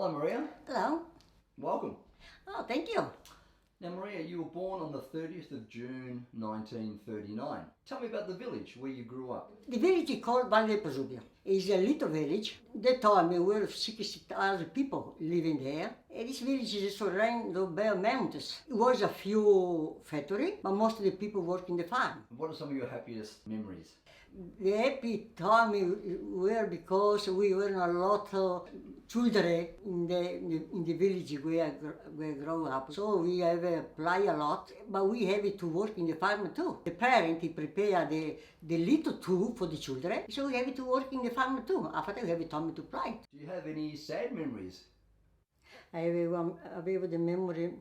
Hello, Maria. Hello. Welcome. Oh, thank you. Now, Maria, you were born on the 30th of June 1939. Tell me about the village where you grew up. The village is called Valli Del Pasubio. It's a little village. That time we were 60,000 people living there. And this village is surrounded by mountains. It was a few factories, but most of the people work in the farm. What are some of your happiest memories? The happy time were because we were a lot of children in the village where we grew up. So we have play a lot, but we have to work in the farm too. The parents prepare the little tool for the children, so we have to work in the farm too. After we have time to play. Do you have any sad memories? I have the memory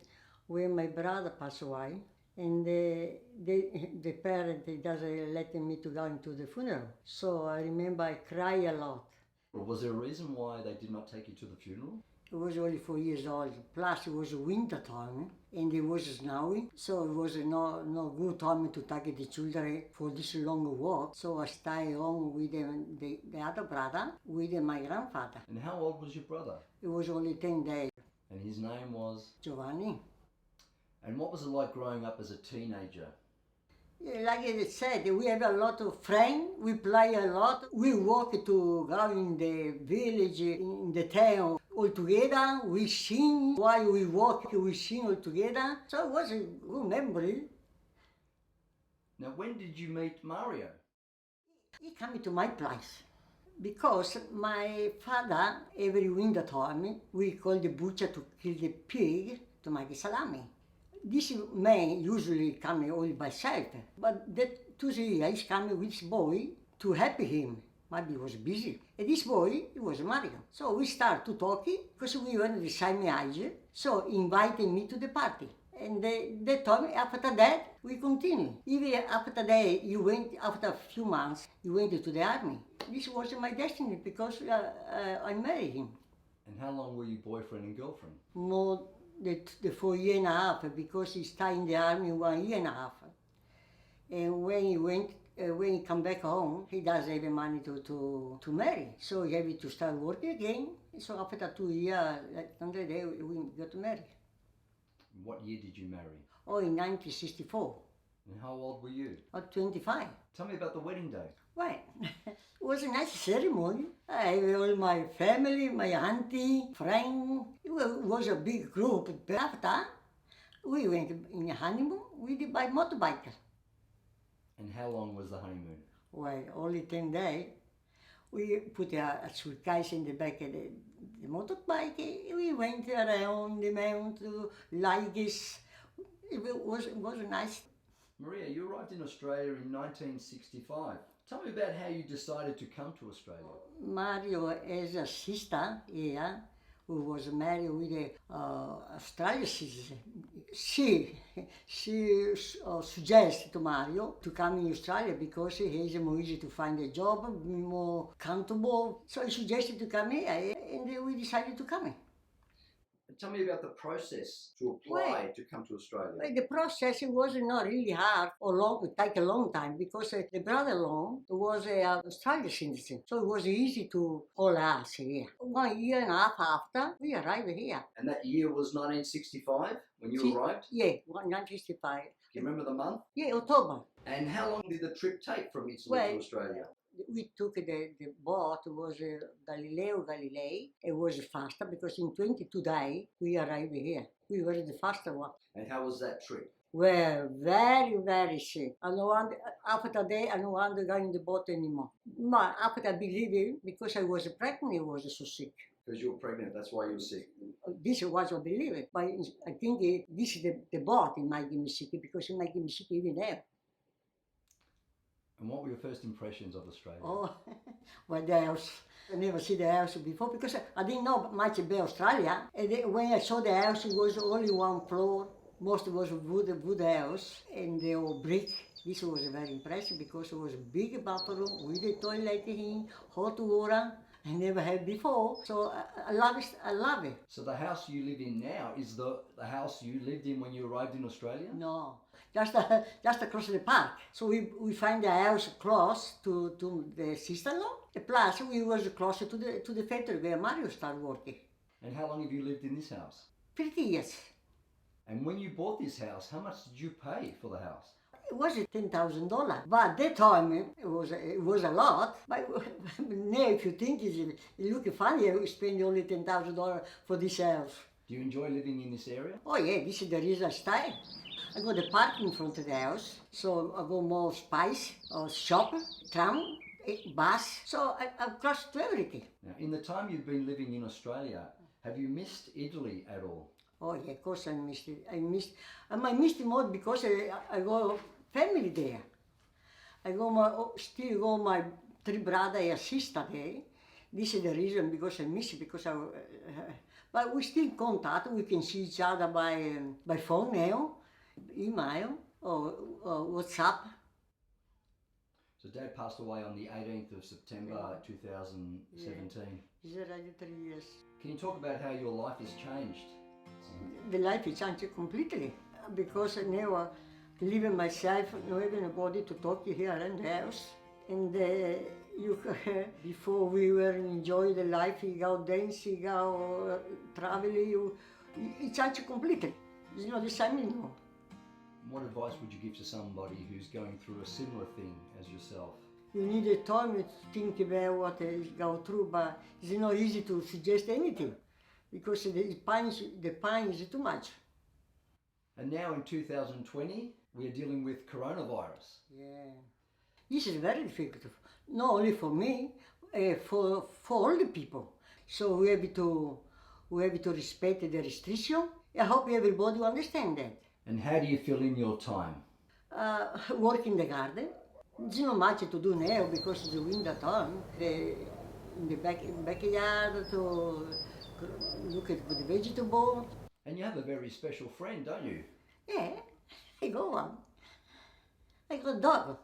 when my brother passed away. And the parent doesn't let me to go into the funeral. So I remember I cry a lot. Was there a reason why they did not take you to the funeral? I was only 4 years old. Plus it was winter time and it was snowing. So it was no good time to take the children for this long walk. So I stayed home with the other brother, with my grandfather. And how old was your brother? It was only 10 days. And his name was? Giovanni. And what was it like growing up as a teenager? Like I said, we have a lot of friends, we play a lot, we walk to go in the village, in the town all together, we sing, while we walk we sing all together, so it was a good memory. Now, when did you meet Mario? He came to my place because my father, every winter time, we call the butcher to kill the pig to make salami. This man usually come all by himself, but that Tuesday he's coming with this boy to help him. Maybe he was busy. And this boy, he was Mario. So we start to talking because we were the same age. So he invited me to the party. And they told me after that, we continue. Even after that, you went, after a few months, you went to the army. This was my destiny because I married him. And how long were you boyfriend and girlfriend? More the 4 years and a half, because he stayed in the army 1 year and a half. And when he come back home, he doesn't have money to marry. So he had to start working again. So after 2 years, under there, we got married. What year did you marry? Oh, in 1964. And how old were you? 25. Tell me about the wedding day. Well, it was a nice ceremony. I have all my family, my auntie, friends. It was a big group. But after, we went in a honeymoon by motorbike. And how long was the honeymoon? Well, only 10 days. We put a suitcase in the back of the motorbike. We went around the mountain, like this. It was nice. Maria, you arrived in Australia in 1965. Tell me about how you decided to come to Australia. Mario has a sister here who was married with an Australian citizen. She suggested to Mario to come in Australia because it is more easy to find a job, more comfortable. So he suggested to come here and we decided to come here. Tell me about the process to apply to come to Australia. Well, the process was not really hard or long. It take a long time because the brother-in-law was an Australian citizen, so it was easy to all us here. 1 year and a half after, we arrived here. And that year was 1965 when you arrived? Yeah, 1965. Do you remember the month? Yeah, October. And how long did the trip take from Italy to Australia? We took the boat, it was Galileo Galilei. It was faster because in 22 days we arrived here. We were the faster one. And how was that trip? Well, very, very sick. After that, I don't want to go in the boat anymore. But after I believe it, because I was pregnant, I was so sick. Because you were pregnant, that's why you were sick. This was I believe it. But I think this is the boat it might give me sick because it might give me sick even there. And what were your first impressions of Australia? Oh, well, the house. I never see the house before because I didn't know much about Australia. And then when I saw the house, it was only one floor. Most was wood house and they were brick. This was very impressive because it was a big bathroom with a toilet in, hot water. I never had before, so I love it. I love it. So the house you live in now is the house you lived in when you arrived in Australia? No, just across the park. So we find the house close to the sister-in-law. Plus we was closer to the factory where Mario started working. And how long have you lived in this house? 50 years. And when you bought this house, how much did you pay for the house? It was $10,000, but at that time it was a lot. But now, if you think it looks funny, I spend only $10,000 for this house. Do you enjoy living in this area? Oh yeah, this is the reason I stay. I got the park in front of the house, so I go more spice, or shop, tram, bus. So I'm close to everything. Now, in the time you've been living in Australia, have you missed Italy at all? Oh yeah, of course I missed it. I missed it more because I go family there. I go still go my 3 brother and sister there. This is the reason because I miss it because but we still contact. We can see each other by phone now, email or WhatsApp. So Dad passed away on the 18th of September 2017. It's already 3 years. Can you talk about how your life has changed? The life has changed completely because now living myself, not having anybody to talk to here in the house. And before we were enjoy the life, you go dancing, you go traveling, it changed completely. It's not the same anymore. What advice would you give to somebody who's going through a similar thing as yourself? You need a time to think about what they go through, but it's not easy to suggest anything because the pain is too much. And now in 2020, we are dealing with coronavirus. Yeah. This is very difficult, not only for me, for all the people. So we have to respect the restriction. I hope everybody understand that. And how do you fill in your time? Work in the garden. There's not much to do now because it's the winter time. In the backyard to look at the vegetable. And you have a very special friend, don't you? Yeah, I got one. I got a dog.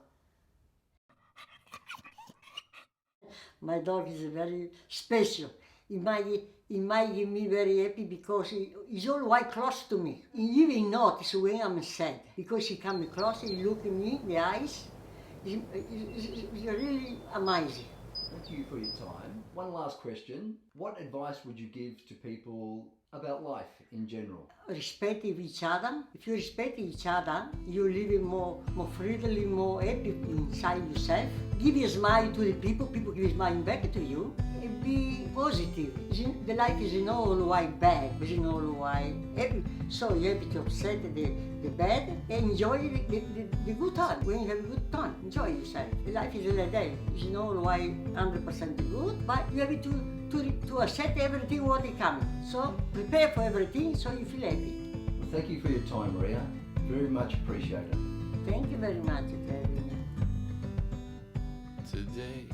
My dog is very special. He might give me very happy because he's always close to me. He even notice when I'm sad because he comes close, he look at me in the eyes. It's really amazing. Thank you for your time. One last question. What advice would you give to people about life in general? Respect each other. If you respect each other, you live more freely, more happy inside yourself. Give a smile to the people give a smile back to you. And be positive. The life is not always bad, it's not always happy. So you have to accept the bad and enjoy the good time. When you have a good time, enjoy yourself. The life is like that. It's not always 100% good, but you have to accept everything what is coming. So prepare for everything so you feel happy. Well, thank you for your time, Maria. Very much appreciated. Thank you very much, Kevin. Today